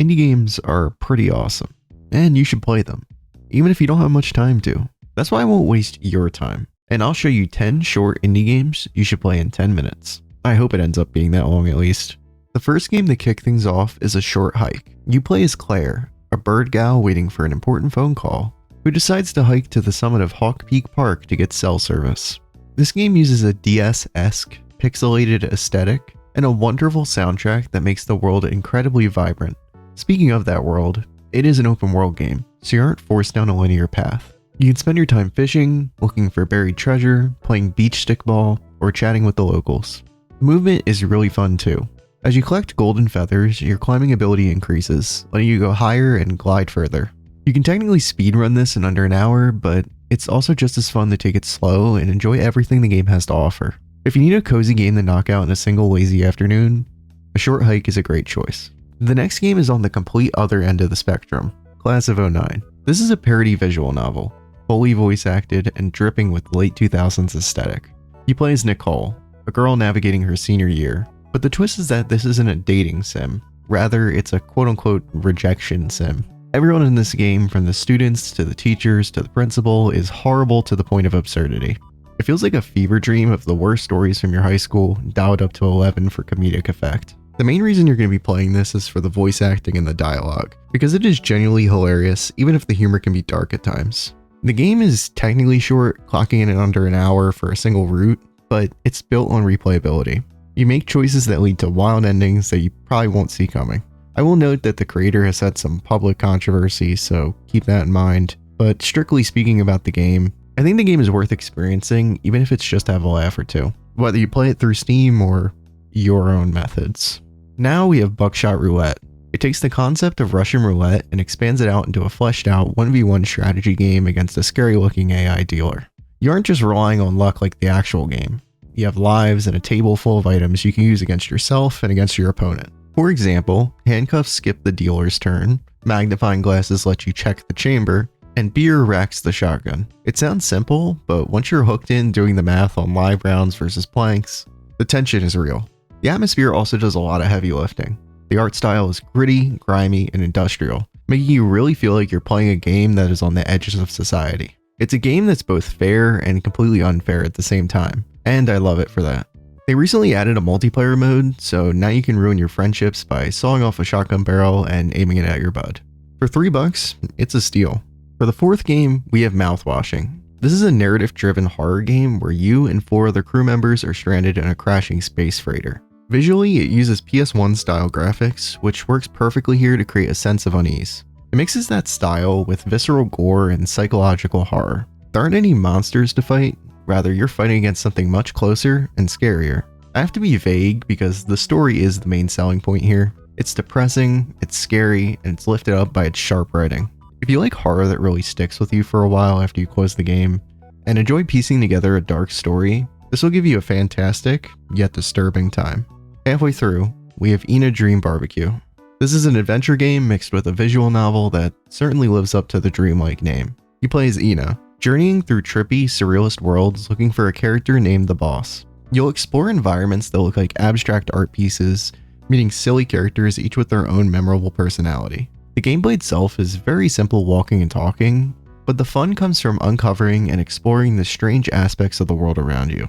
Indie games are pretty awesome, and you should play them, even if you don't have much time to. That's why I won't waste your time, and I'll show you 10 short indie games you should play in 10 minutes. I hope it ends up being that long at least. The first game to kick things off is A Short Hike. You play as Claire, a bird gal waiting for an important phone call, who decides to hike to the summit of Hawk Peak Park to get cell service. This game uses a DS-esque, pixelated aesthetic, and a wonderful soundtrack that makes the world incredibly vibrant. Speaking of that world, it is an open world game, so you aren't forced down a linear path. You can spend your time fishing, looking for buried treasure, playing beach stickball, or chatting with the locals. The movement is really fun too. As you collect golden feathers, your climbing ability increases, letting you go higher and glide further. You can technically speedrun this in under an hour, but it's also just as fun to take it slow and enjoy everything the game has to offer. If you need a cozy game to knock out in a single lazy afternoon, A Short Hike is a great choice. The next game is on the complete other end of the spectrum, Class of 09. This is a parody visual novel, fully voice acted and dripping with late 2000s aesthetic. You play as Nicole, a girl navigating her senior year, but the twist is that this isn't a dating sim, rather it's a quote-unquote rejection sim. Everyone in this game, from the students to the teachers to the principal, is horrible to the point of absurdity. It feels like a fever dream of the worst stories from your high school, dialed up to 11 for comedic effect. The main reason you're going to be playing this is for the voice acting and the dialogue, because it is genuinely hilarious even if the humor can be dark at times. The game is technically short, clocking in at under an hour for a single route, but it's built on replayability. You make choices that lead to wild endings that you probably won't see coming. I will note that the creator has had some public controversy, so keep that in mind, but strictly speaking about the game, I think the game is worth experiencing even if it's just to have a laugh or two, whether you play it through Steam or your own methods. Now we have Buckshot Roulette. It takes the concept of Russian roulette and expands it out into a fleshed out 1v1 strategy game against a scary looking AI dealer. You aren't just relying on luck like the actual game. You have lives and a table full of items you can use against yourself and against your opponent. For example, handcuffs skip the dealer's turn, magnifying glasses let you check the chamber, and beer racks the shotgun. It sounds simple, but once you're hooked in doing the math on live rounds versus planks, the tension is real. The atmosphere also does a lot of heavy lifting. The art style is gritty, grimy, and industrial, making you really feel like you're playing a game that is on the edges of society. It's a game that's both fair and completely unfair at the same time, and I love it for that. They recently added a multiplayer mode, so now you can ruin your friendships by sawing off a shotgun barrel and aiming it at your bud. For $3, it's a steal. For the fourth game, we have Mouthwashing. This is a narrative-driven horror game where you and 4 other crew members are stranded in a crashing space freighter. Visually, it uses PS1 style graphics, which works perfectly here to create a sense of unease. It mixes that style with visceral gore and psychological horror. There aren't any monsters to fight, rather you're fighting against something much closer and scarier. I have to be vague because the story is the main selling point here. It's depressing, it's scary, and it's lifted up by its sharp writing. If you like horror that really sticks with you for a while after you close the game, and enjoy piecing together a dark story, this will give you a fantastic, yet disturbing time. Halfway through, we have Ina Dream Barbecue. This is an adventure game mixed with a visual novel that certainly lives up to the dreamlike name. You play as Ina, journeying through trippy, surrealist worlds looking for a character named the Boss. You'll explore environments that look like abstract art pieces, meeting silly characters each with their own memorable personality. The gameplay itself is very simple walking and talking, but the fun comes from uncovering and exploring the strange aspects of the world around you.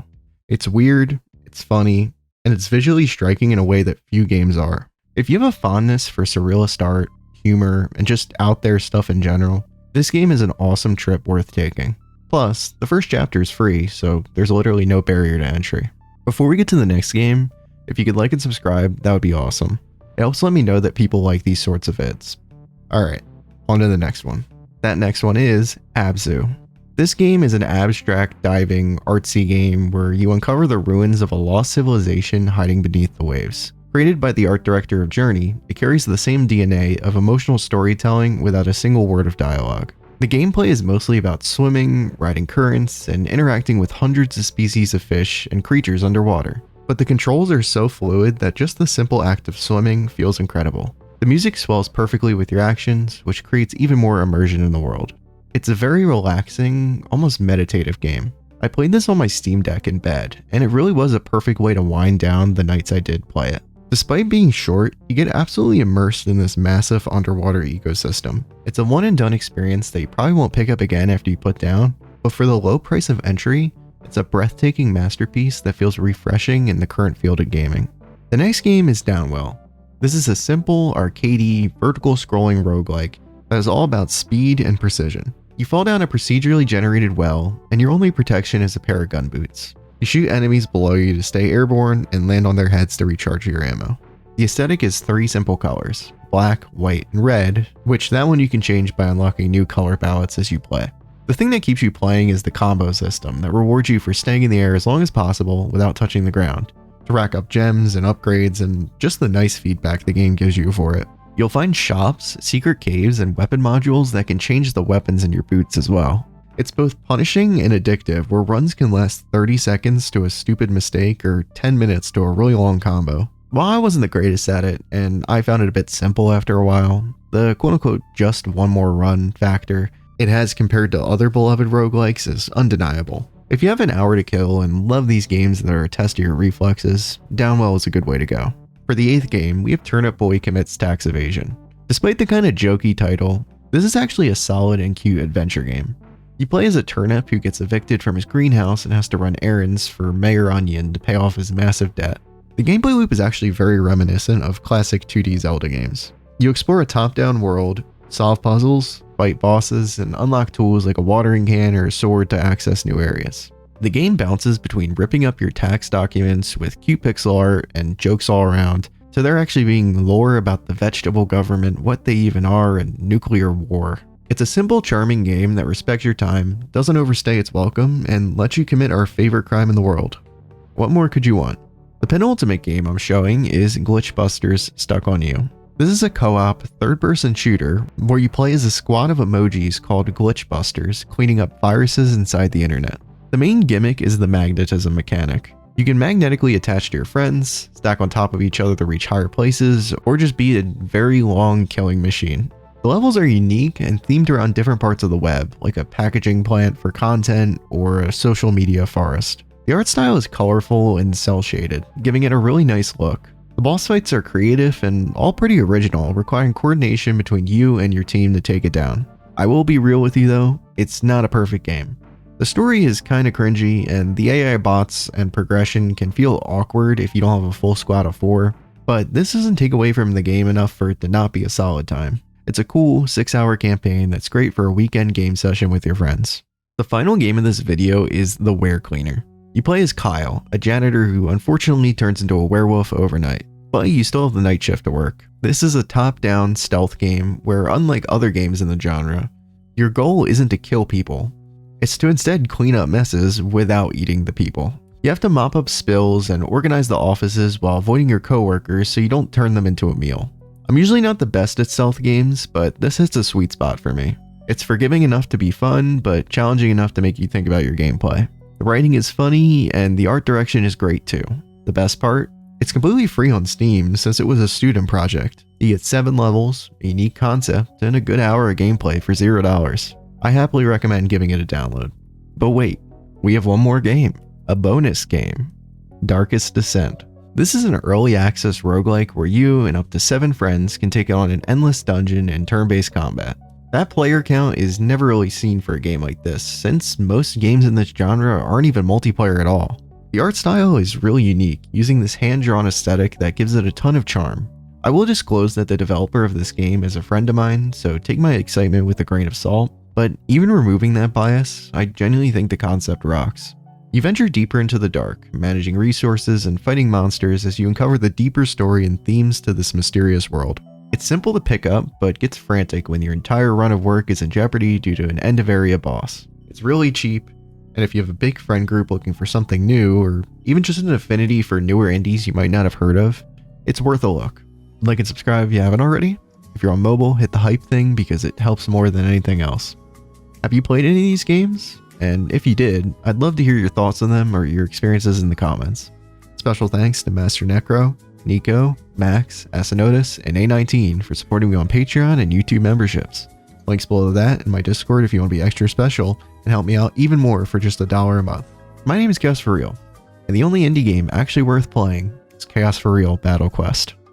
It's weird, it's funny, and it's visually striking in a way that few games are. If you have a fondness for surrealist art, humor, and just out there stuff in general, this game is an awesome trip worth taking. Plus, the first chapter is free, so there's literally no barrier to entry. Before we get to the next game, if you could like and subscribe, that would be awesome. It helps let me know that people like these sorts of vids. Alright, on to the next one. That next one is Abzu. This game is an abstract, diving, artsy game where you uncover the ruins of a lost civilization hiding beneath the waves. Created by the art director of Journey, it carries the same DNA of emotional storytelling without a single word of dialogue. The gameplay is mostly about swimming, riding currents, and interacting with hundreds of species of fish and creatures underwater. But the controls are so fluid that just the simple act of swimming feels incredible. The music swells perfectly with your actions, which creates even more immersion in the world. It's a very relaxing, almost meditative game. I played this on my Steam Deck in bed, and it really was a perfect way to wind down the nights I did play it. Despite being short, you get absolutely immersed in this massive underwater ecosystem. It's a one and done experience that you probably won't pick up again after you put down, but for the low price of entry, it's a breathtaking masterpiece that feels refreshing in the current field of gaming. The next game is Downwell. This is a simple, arcadey, vertical scrolling roguelike that is all about speed and precision. You fall down a procedurally generated well, and your only protection is a pair of gun boots. You shoot enemies below you to stay airborne and land on their heads to recharge your ammo. The aesthetic is 3 simple colors: black, white, and red, which that one you can change by unlocking new color palettes as you play. The thing that keeps you playing is the combo system that rewards you for staying in the air as long as possible without touching the ground, to rack up gems and upgrades and just the nice feedback the game gives you for it. You'll find shops, secret caves, and weapon modules that can change the weapons in your boots as well. It's both punishing and addictive, where runs can last 30 seconds to a stupid mistake or 10 minutes to a really long combo. While I wasn't the greatest at it, and I found it a bit simple after a while, the quote-unquote just one more run factor it has compared to other beloved roguelikes is undeniable. If you have an hour to kill and love these games that are a test of your reflexes, Downwell is a good way to go. For the 8th game, we have Turnip Boy Commits Tax Evasion. Despite the kind of jokey title, this is actually a solid and cute adventure game. You play as a turnip who gets evicted from his greenhouse and has to run errands for Mayor Onion to pay off his massive debt. The gameplay loop is actually very reminiscent of classic 2D Zelda games. You explore a top-down world, solve puzzles, fight bosses, and unlock tools like a watering can or a sword to access new areas. The game bounces between ripping up your tax documents with cute pixel art and jokes all around, to there actually being lore about the vegetable government, what they even are, and nuclear war. It's a simple, charming game that respects your time, doesn't overstay its welcome, and lets you commit our favorite crime in the world. What more could you want? The penultimate game I'm showing is Glitchbusters Stuck on You. This is a co-op, third-person shooter where you play as a squad of emojis called Glitchbusters, cleaning up viruses inside the internet. The main gimmick is the magnetism mechanic. You can magnetically attach to your friends, stack on top of each other to reach higher places, or just be a very long killing machine. The levels are unique and themed around different parts of the web, like a packaging plant for content or a social media forest. The art style is colorful and cel-shaded, giving it a really nice look. The boss fights are creative and all pretty original, requiring coordination between you and your team to take it down. I will be real with you though, it's not a perfect game. The story is kinda cringy, and the AI bots and progression can feel awkward if you don't have a full squad of 4, but this doesn't take away from the game enough for it to not be a solid time. It's a cool 6-hour campaign that's great for a weekend game session with your friends. The final game of this video is the Werecleaner. You play as Kyle, a janitor who unfortunately turns into a werewolf overnight, but you still have the night shift to work. This is a top-down stealth game where, unlike other games in the genre, your goal isn't to kill people. It's to instead clean up messes without eating the people. You have to mop up spills and organize the offices while avoiding your coworkers so you don't turn them into a meal. I'm usually not the best at stealth games, but this hits a sweet spot for me. It's forgiving enough to be fun, but challenging enough to make you think about your gameplay. The writing is funny, and the art direction is great too. The best part? It's completely free on Steam since it was a student project. You get 7 levels, a unique concept, and a good hour of gameplay for $0. I happily recommend giving it a download. But wait, we have one more game. A bonus game. Darkest Descent. This is an early access roguelike where you and up to 7 friends can take on an endless dungeon in turn-based combat. That player count is never really seen for a game like this, since most games in this genre aren't even multiplayer at all. The art style is really unique, using this hand-drawn aesthetic that gives it a ton of charm. I will disclose that the developer of this game is a friend of mine, so take my excitement with a grain of salt, but even removing that bias, I genuinely think the concept rocks. You venture deeper into the dark, managing resources and fighting monsters as you uncover the deeper story and themes to this mysterious world. It's simple to pick up, but gets frantic when your entire run of work is in jeopardy due to an end-of-area boss. It's really cheap, and if you have a big friend group looking for something new, or even just an affinity for newer indies you might not have heard of, it's worth a look. Like and subscribe if you haven't already. If you're on mobile, hit the hype thing because it helps more than anything else. Have you played any of these games? And if you did, I'd love to hear your thoughts on them or your experiences in the comments. Special thanks to Master Necro, Nico, Max, Asinotis, and A19 for supporting me on Patreon and YouTube memberships. Links below that and my Discord if you want to be extra special and help me out even more for just $1 a month. My name is Gus for real, and the only indie game actually worth playing Chaos for Real Battle Quest.